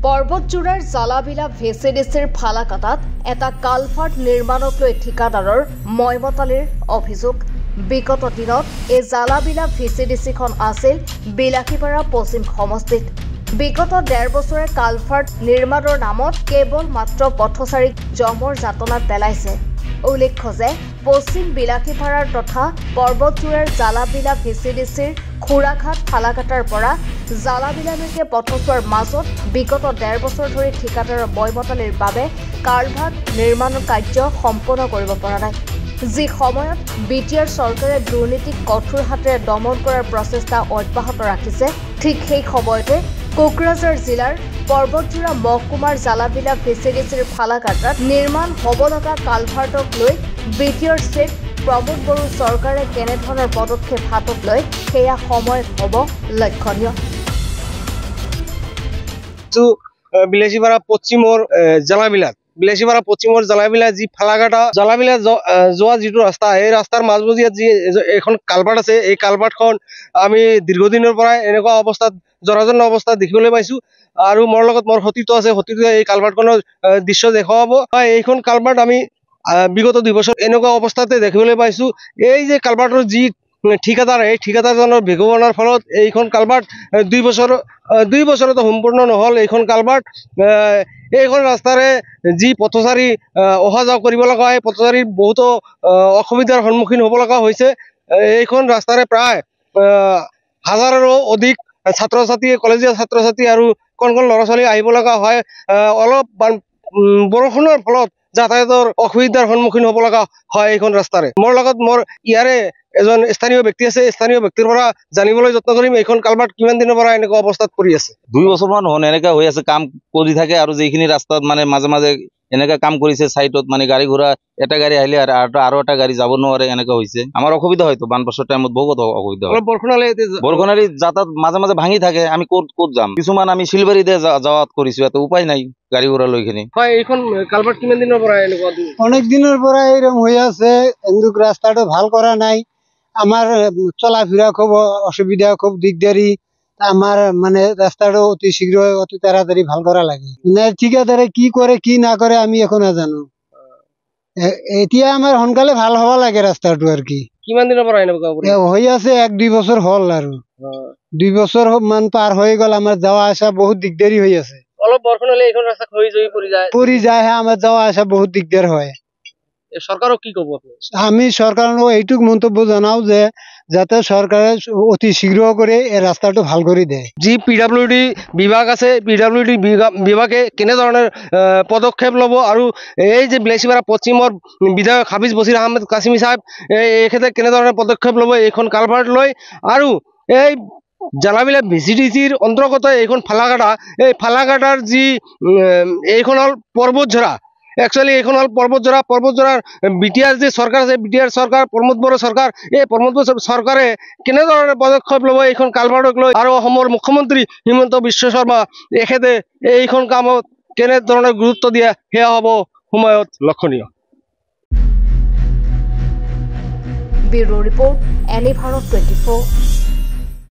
পৰ্বতজোৰাৰ জালাবিলা ভিচিডিচিৰ ফালাকাটাত এটা কালভাৰ্ট নিৰ্মাণক লৈ ঠিকাদাৰৰ মইমতালিৰ অভিযোগ। বিগত দিনত এই জালাবিলা ভিচিডিচিখন আছিল বিলাসীপাৰা পশ্চিম সমষ্টিত। বিগত ১.৫ বছৰে কালভাৰ্ট নিৰ্মাণৰ নামত কেৱল মাত্ৰ পথচাৰীক জমৰ যাতনাত পেলাইছে। উল্লেখ্য যে পশ্চিম বিলাসীপাৰাৰ তথা পৰ্বতজোৰাৰ জালাবিলা ভিচিডিচিৰ খুৰাঘাট ফালাকাটাৰ পৰা জালাবিলালৈকে পথছোৱাৰ মাজত বিগত ১.৫ বছৰ ধৰি ঠিকাদাৰৰ মইমতালিৰ বাবে কালভাৰ্ট নিৰ্মাণৰ কাৰ্য সম্পন্ন কৰিব পৰা নাই। যি সময়ত বিটিআৰ চৰকাৰে দুৰ্নীতিক কঠোৰ হাতেৰে দমন কৰাৰ প্ৰচেষ্টা অব্যাহত ৰাখিছে, ঠিক সেই সময়তে কোকৰাঝাৰ জিলাৰ পৰ্বতজোৰা মহকুমাৰ জালাবিলা ভিচিডিচিৰ ফালাকাটাত নিৰ্মাণ হ'ব লগা কালভাৰ্টক লৈ বিটিআৰ চিফ প্ৰমোদ বড়ো চৰকাৰে কেনেধৰণৰ পদক্ষেপ হাতত লয় সেয়া সময়ত হ'ব লক্ষণীয়। বিলাসীপাৰা পশ্চিমৰ বিলাসীপাৰা পশ্চিমৰ জালাবিলা যি ফালাকাটা জালাবিলা যোৱা যিটো ৰাস্তা, এই ৰাস্তাৰ মাজমজিয়াত যি এখন কালভাৰ্ট আছে, এই কালভাৰ্টখন আমি দীৰ্ঘদিনৰ পৰাই এনেকুৱা অৱস্থাত জৰাজীৰ্ণ অৱস্থাত দেখিবলৈ পাইছো। আৰু মোৰ লগত মোৰ সতীৰ্থ আছে, সতীৰ্থই এই কালভাৰ্টখনৰ দৃশ্য দেখুৱাব। এইখন কালভাৰ্ট আমি বিগত ২ বছৰ এনেকুৱা অৱস্থাতে দেখিবলৈ পাইছো। এই যে কালভাৰ্টৰ যি ঠিকাদাৰ, এই ঠিকাদাৰজনৰ বিজ্ঞাপনৰ ফলত এইখন কালভাৰ্ট ২ বছৰতো সম্পূৰ্ণ নহ'ল। এইখন কালভাৰ্ট এইখন ৰাস্তাৰে যি পথচাৰী অহা যোৱা কৰিব লগা হয়, পথচাৰীৰ বহুতো অসুবিধাৰ সন্মুখীন হ'ব লগা হৈছে। এইখন ৰাস্তাৰে প্ৰায় ১,০০০ৰো অধিক ছাত্ৰ ছাত্ৰী, কলেজীয়া ছাত্ৰ ছাত্ৰী আৰু কণ কণ ল'ৰা ছোৱালী আহিব লগা হয়। অলপ বৰষুণৰ ফলত যাতায়াতৰ অসুবিধাৰ সন্মুখীন হ'ব লগা হয় এইখন ৰাস্তাৰে। মোৰ লগত মোৰ ইয়াৰে এজন স্থানীয় ব্যক্তি আছে, স্থানীয় ব্যক্তিৰ পৰা জানিবলৈ যত্ন কৰিম এইখন কালভাৰ্ট কিমান দিনৰ পৰা এনেকুৱা অৱস্থাত পৰি আছে। ২ বছৰমান হ'ল এনেকা হৈ আছে, কাম কৰি থাকে আৰু যিখিনি ৰাস্তাত মানে মাজে মাজে এনেকা কাম কৰিছে চাইডত, মানে গাড়ী ঘোড়া এটা গাড়ী আহিলে আৰু এটা গাড়ী যাব নোৱাৰে, এনেকা হৈছে। আমাৰ অসুবিধা হয়তো বানপাছৰ টাইমত বহুত অসুবিধা হয়। বৰষুণ যাতায়াত মাজে মাজে ভাঙি থাকে, আমি ক'ত যাম? কিছুমান আমি শিলবাৰীতে যাৱাত কৰিছো, এত উপায় নাই গাড়ী ঘোড়া লৈ কিনে। হয়, এইখন কালভাৰ্ট কিমান দিনৰ পৰা এনেকুৱা? অনেক দিনৰ পৰা এরকম হয়ে আছে, কিন্তু রাস্তাটা ভাল করা নাই। আমার চলাফেরা খুব অসুবিধা, খুব দিগদারি। আমার মানে রাস্তাটা অতি শীঘ্র অতি তাড়াতাড়ি ভাল করা লাগে। ঠিকাদারে কি করে কি না করে আমি এখন নাজানো। এতিয়া আমার সোনকালে ভাল হওয়া লাগে রাস্তাটো আর কি। কিমান দিনৰ পৰা এনেকুৱা হয়ে আছে? ১-২ বছৰ হল আৰু ২ বছৰ মান পাৰ হয়ে গেল, আমাৰ যাওয়া আসা বহুত দিগদাৰি হয়ে আছে। অলপ বৰষুণ হলে এইখন ৰাস্তা পৰি যায়, আমার যাওয়া আসা বহুত দিগদার হয়। সরকারক কি কব? আমি সরকারক এইটুক মন্তব্য জানাও যে যাতে সরকারে অতি শীঘ্র করে এই রাস্তাটা ভাল করে দেয়। যি পিডব্লিউডি বিভাগ আছে, পিডব্লিউডি বিভাগে কেনেধৰণৰ পদক্ষেপ ল'ব আৰু এই যে বিলাসীপাৰা পশ্চিমৰ বিধায়ক হাফিজ বছিৰ আহমেদ কাছিমি সাহেব এখেতে কেনেধৰণৰ পদক্ষেপ ল'ব এইখন কালভাৰ্ট লৈ। আৰু এই জালাবিলা ভিচিডিচিৰ অন্তৰ্গত এইখন ফালাকাটা, এই ফালাকাটাৰ যি এইখন হ'ল পৰ্বতঝৰা। একচুৱেলি এইখন হ'ল পৰ্বতঝৰাৰ বিটিআৰ যি চৰকাৰ আছে, বিটিআৰ চৰকাৰ, প্ৰমোদ বড়ো চৰকাৰ, এই প্ৰমোদ বড়ো চৰকাৰে কেনেধৰণৰ পদক্ষেপ ল'ব এইখন কালভাৰ্টক লৈ, আৰু অসমৰ মুখ্যমন্ত্ৰী হিমন্ত বিশ্ব শৰ্মা এখেতে এইখন কামত কেনেধৰণৰ গুৰুত্ব দিয়ে সেয়া হ'ব সময়ত লক্ষণীয়। Bureau report, any Bharat 24।